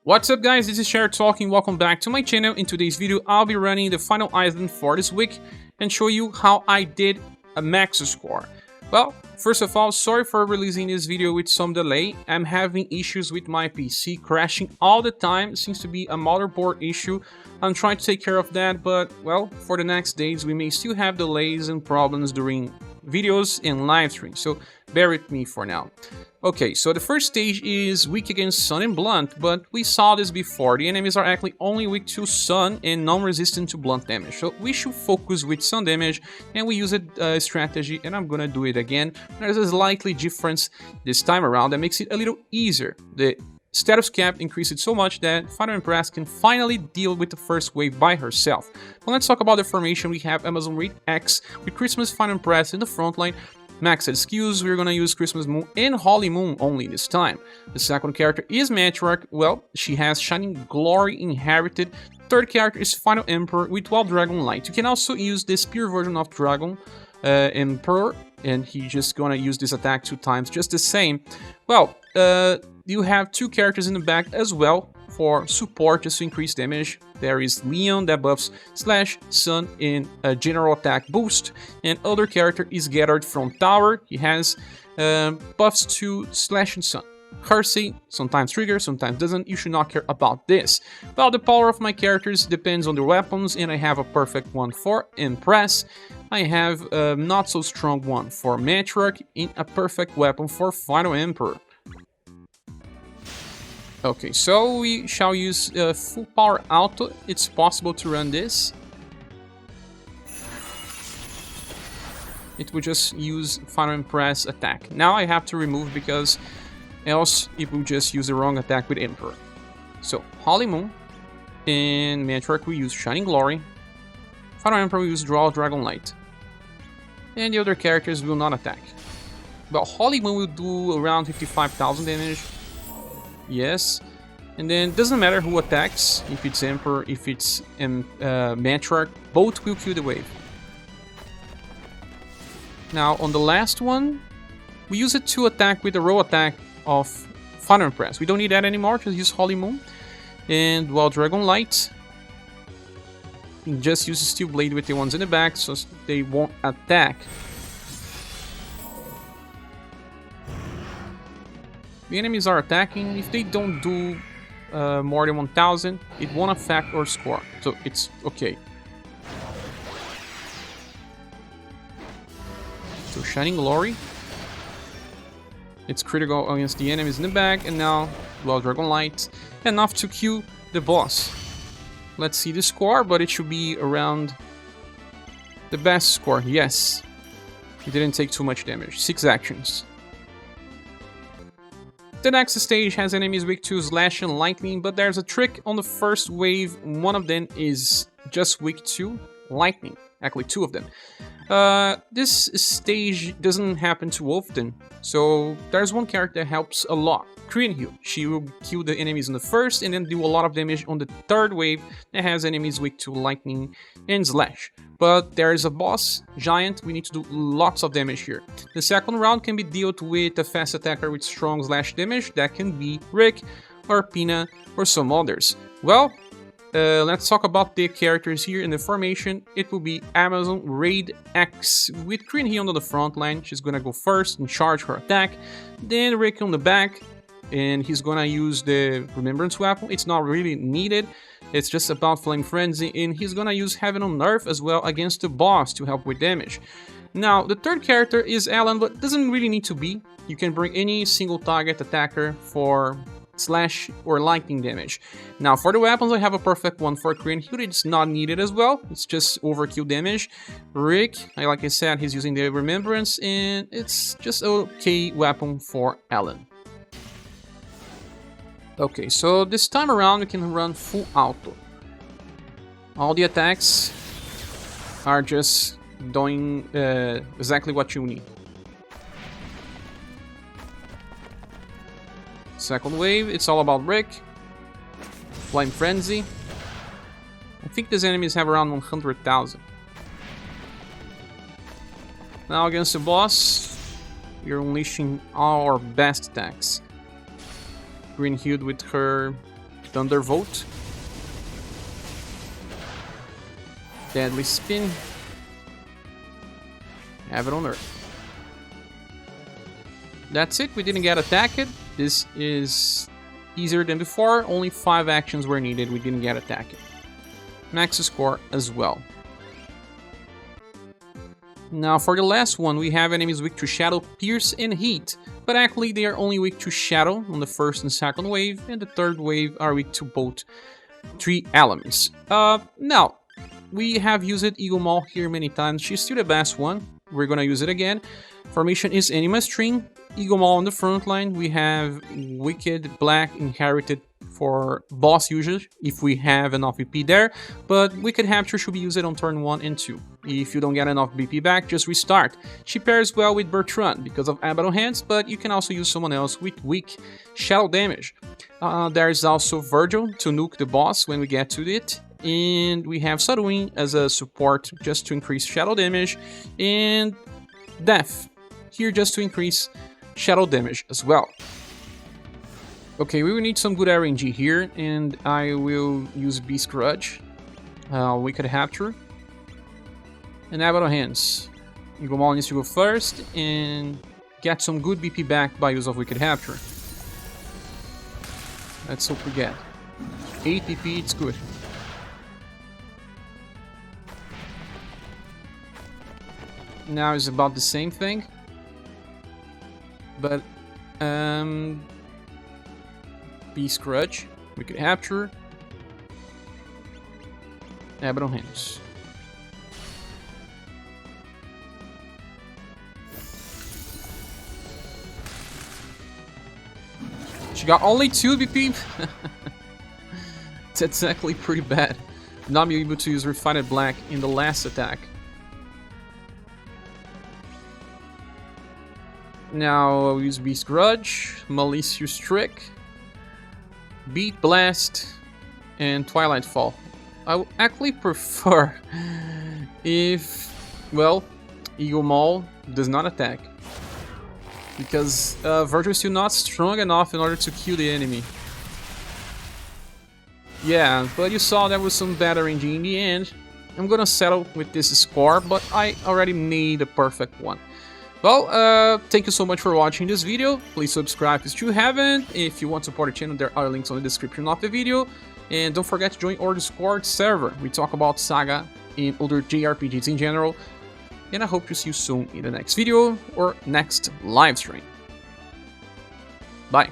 What's up guys, this is ScherBR talking, welcome back to my channel. In today's video, I'll be running the final island for this week and show you how I did a max score. Well, first of all, sorry for releasing this video with some delay. I'm having issues with my PC, crashing all the time. It seems to be a motherboard issue. I'm trying to take care of that, but well, for the next days we may still have delays and problems during videos and live streams, so bear with me for now. Okay, so the first stage is weak against Sun and Blunt, but we saw this before. The enemies are actually only weak to Sun and non-resistant to Blunt damage, so we should focus with Sun damage, and we use a strategy, and I'm gonna do it again. There's a slightly difference this time around that makes it a little easier. The status cap increased it so much that Final Empress can finally deal with the first wave by herself. But let's talk about the formation. We have Amazon Reed X with Christmas Final Empress in the front line. Maxed skills, we're gonna use Christmas Moon and Holy Moon only this time. The second character is Matriarch. Well, she has Shining Glory inherited. Third character is Final Emperor with 12 Dragon Light. You can also use this pure version of Dragon Emperor, and he's just gonna use this attack 2 times, just the same. Well, you have 2 characters in the back as well for support, just to increase damage. There is Leon that buffs Slash, Sun, and a general attack boost. And other character is gathered from Tower. He has buffs to Slash and Sun. Hersey sometimes triggers, sometimes doesn't. You should not care about this. Well, the power of my characters depends on their weapons, and I have a perfect one for Empress. I have a not so strong one for Matriarch, and a perfect weapon for Final Emperor. Okay, so we shall use full power auto. It's possible to run this. It will just use Final Empress attack. Now I have to remove because else it will just use the wrong attack with Emperor. So Holy Moon and Matriarch will use Shining Glory. Final Emperor will use Draw Dragon Light. And the other characters will not attack. But Holy Moon will do around 55,000 damage. Yes, and then doesn't matter who attacks, if it's Emperor, if it's Matriarch, both will kill the wave. Now on the last one, we use it to attack with the row attack of Final Empress. We don't need that anymore, just use Holy Moon. And while Dragon Light, just use Steel Blade with the ones in the back so they won't attack. The enemies are attacking. If they don't do more than 1000, it won't affect our score, so it's okay. So Shining Glory, it's critical against the enemies in the back, and now well, Dragon Light, enough to kill the boss. Let's see the score, but it should be around the best score. Yes, it didn't take too much damage. 6 actions. The next stage has enemies weak to Slash and Lightning, but there's a trick on the first wave. One of them is just weak to Lightning. Actually, 2 of them. This stage doesn't happen too often, so there's one character that helps a lot. Kriemhield. She will kill the enemies in the first and then do a lot of damage on the third wave that has enemies weak to Lightning and Slash. But there is a boss, Giant, we need to do lots of damage here. The second round can be dealt with a fast attacker with strong Slash damage. That can be Rick, or Pina, or some others. Well, let's talk about the characters here in the formation. It will be Amazon Raid X with Kriemhield on the front line. She's gonna go first and charge her attack. Then Rick on the back, and he's gonna use the Remembrance weapon. It's not really needed. It's just about Flame Frenzy, and he's gonna use Heaven on Earth as well against the boss to help with damage. Now, the third character is Alan, but doesn't really need to be. You can bring any single target attacker for Slash or Lightning damage. Now, for the weapons, I have a perfect one for Kriemhield. It's not needed as well. It's just overkill damage. Rick, like I said, he's using the Remembrance, and it's just an okay weapon for Alan. Okay, so this time around we can run full auto. All the attacks are just doing exactly what you need. Second wave, it's all about Rick. Flame Frenzy. I think these enemies have around 100,000. Now against the boss, we're unleashing all our best attacks. Kriemhield with her Thunderbolt. Deadly Spin. Have it on Earth. That's it, we didn't get attacked. This is easier than before, only 5 actions were needed, we didn't get attacked. Max score as well. Now for the last one, we have enemies weak to Shadow, Pierce, and Heat. But actually they are only weak to Shadow on the first and second wave, and the third wave are weak to both 3 elements. Now, we have used Igomahl here many times, she's still the best one. We're gonna use it again. Formation is Anima String. Igomahl on the front line. We have Wicked Black inherited for boss usage if we have enough BP there, but Wicked Rapture should be used on turn 1 and 2. If you don't get enough BP back, just restart. She pairs well with Bertrand because of Abaddon Hands, but you can also use someone else with weak shadow damage. There's also Virgil to nuke the boss when we get to it. And we have Sadwin as a support just to increase shadow damage, and Death here just to increase shadow damage as well. Okay, we will need some good RNG here, and I will use Beast Grudge, Wicked Rapture, and Abaddon Hands. Igomahl needs to go first and get some good BP back by use of Wicked Rapture. Let's hope we get 8 BP, it's good. Now is about the same thing, but Beast Grudge, Wicked Rapture, Abaddon Hands. She got only 2 BP. That's actually pretty bad. Not being able to use Refined Black in the last attack. Now I'll use Beast Grudge, Malicious Trick, Beat Blast, and Twilight Fall. I would actually prefer if, well, Igomahl does not attack. Because Virgil is still not strong enough in order to kill the enemy. Yeah, but you saw there was some bad RNG in the end. I'm gonna settle with this score, but I already made a perfect one. Well, thank you so much for watching this video. Please subscribe if you haven't. If you want to support the channel, there are links on the description of the video. And don't forget to join our Discord server. We talk about SaGa and other JRPGs in general. And I hope to see you soon in the next video or next live stream. Bye.